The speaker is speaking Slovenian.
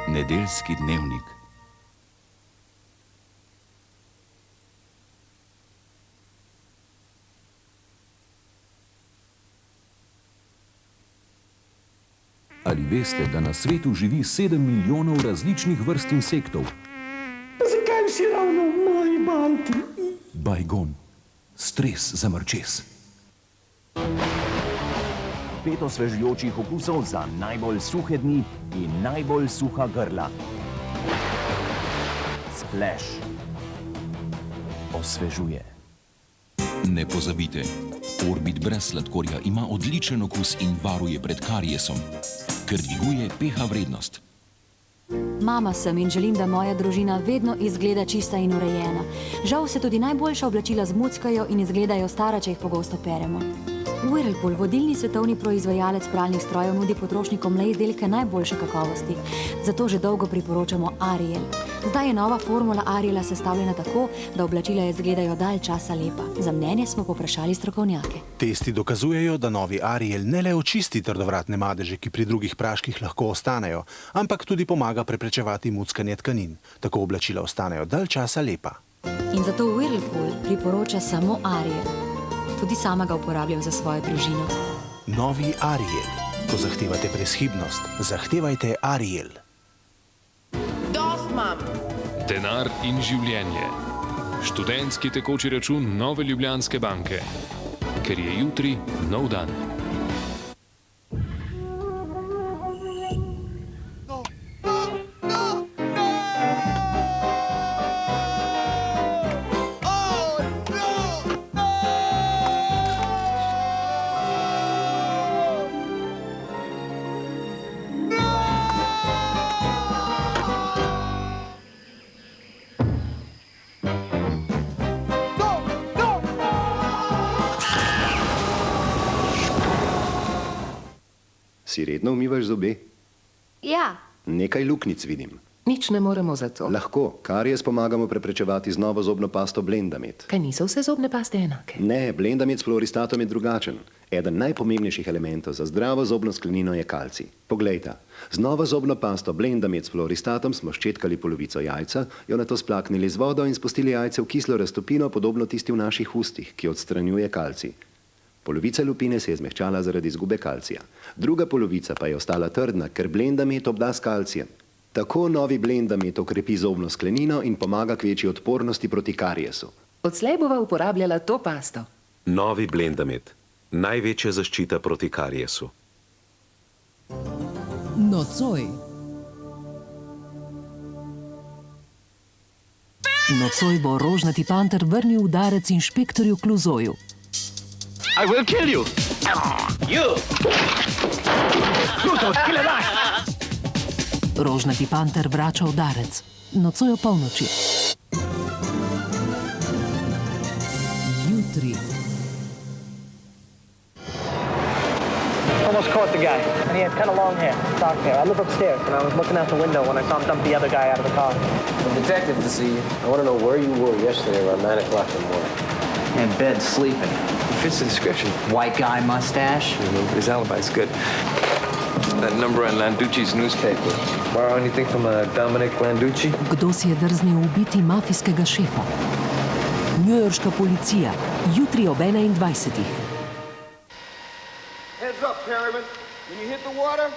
Nedeljski dnevnik. Ali veste, da na svetu živi 7 milijonov različnih vrst insektov? Zakaj si ravno v moji banti? Bajgon. Stres za mrčes. 5 osvežujočih okusov za najbolj suhe dni in najbolj suha grla. Splash. Osvežuje. Ne pozabite, Orbit brez sladkorja ima odličen okus in varuje pred kariesom, ker dviguje pH vrednost. Mama sem in želim, da moja družina vedno izgleda čista in urejena. Žal se tudi najboljša oblačila zmuckajo in izgledajo stara, če jih pogosto peremo. Whirlpool, vodilni svetovni proizvajalec pralnih strojev, nudi potrošnikom le izdelke najboljše kakovosti. Zato že dolgo priporočamo Ariel. Zdaj je nova formula Ariela sestavljena tako, da oblačila izgledajo dalj časa lepa. Za mnenje smo povprašali strokovnjake. Testi dokazujejo, da novi Ariel ne le očisti trdovratne madeže, ki pri drugih praških lahko ostanejo, ampak tudi pomaga preprečevati muckanje tkanin. Tako oblačila ostanejo dalj časa lepa. In zato Whirlpool priporoča samo Ariel. Tudi sama ga uporabljam za svojo družino. Novi Ariel. Ko zahtevate brezhibnost, zahtevajte Ariel. Dost, mam! Denar in življenje. Študentski tekoči račun Nove Ljubljanske banke. Ker je jutri nov dan. Si redno umivaš zobe? Ja. Nekaj luknjic vidim. Nič ne moremo za to. Lahko. Karies pomagamo preprečevati z novo zobno pasto Blendamet. Kaj niso vse zobne paste enake? Ne, Blendamet s fluoristatom je drugačen. Eden najpomembnejših elementov za zdravo zobno sklenino je kalcij. Poglejta, z novo zobno pasto Blendamet s fluoristatom smo ščetkali polovico jajca, jo nato splaknili z vodo in spustili jajce v kislo raztopino, podobno tisti v naših ustih, ki odstranjuje kalcij. Polovica lupine se je zmehčala zaradi izgube kalcija. Druga polovica pa je ostala trdna, ker Blendamet obda s kalcijem. Tako novi Blendamet okrepi zobno sklenino in pomaga k večji odpornosti proti kariesu. Odslej bova uporabljala to pasto. Novi Blendamet. Največja zaščita proti kariesu. Nocoj. Nocoj bo rožnati panter vrnil udarec inšpektorju Kluzoju. I will kill you! You! Pluto, kill alive! Rožnati panter vrača udarec. Nocoj o polnoči. Jutri. Almost caught the guy, and he had kind of long hair, dark hair. I live upstairs, and I was looking out the window when I saw him dump the other guy out of the car. The detective to see you. I want to know where you were yesterday around 9 o'clock in the morning. In bed, sleeping. Fits the description. White guy, mustache. His alibi's good. That number on Landucci's newspaper. Borrow anything from Dominic Landucci? Kdo si je drznil ubiti mafijskega šefa? Njujorška policija. Jutri ob 21. Heads up, Perryman. When you hit the water,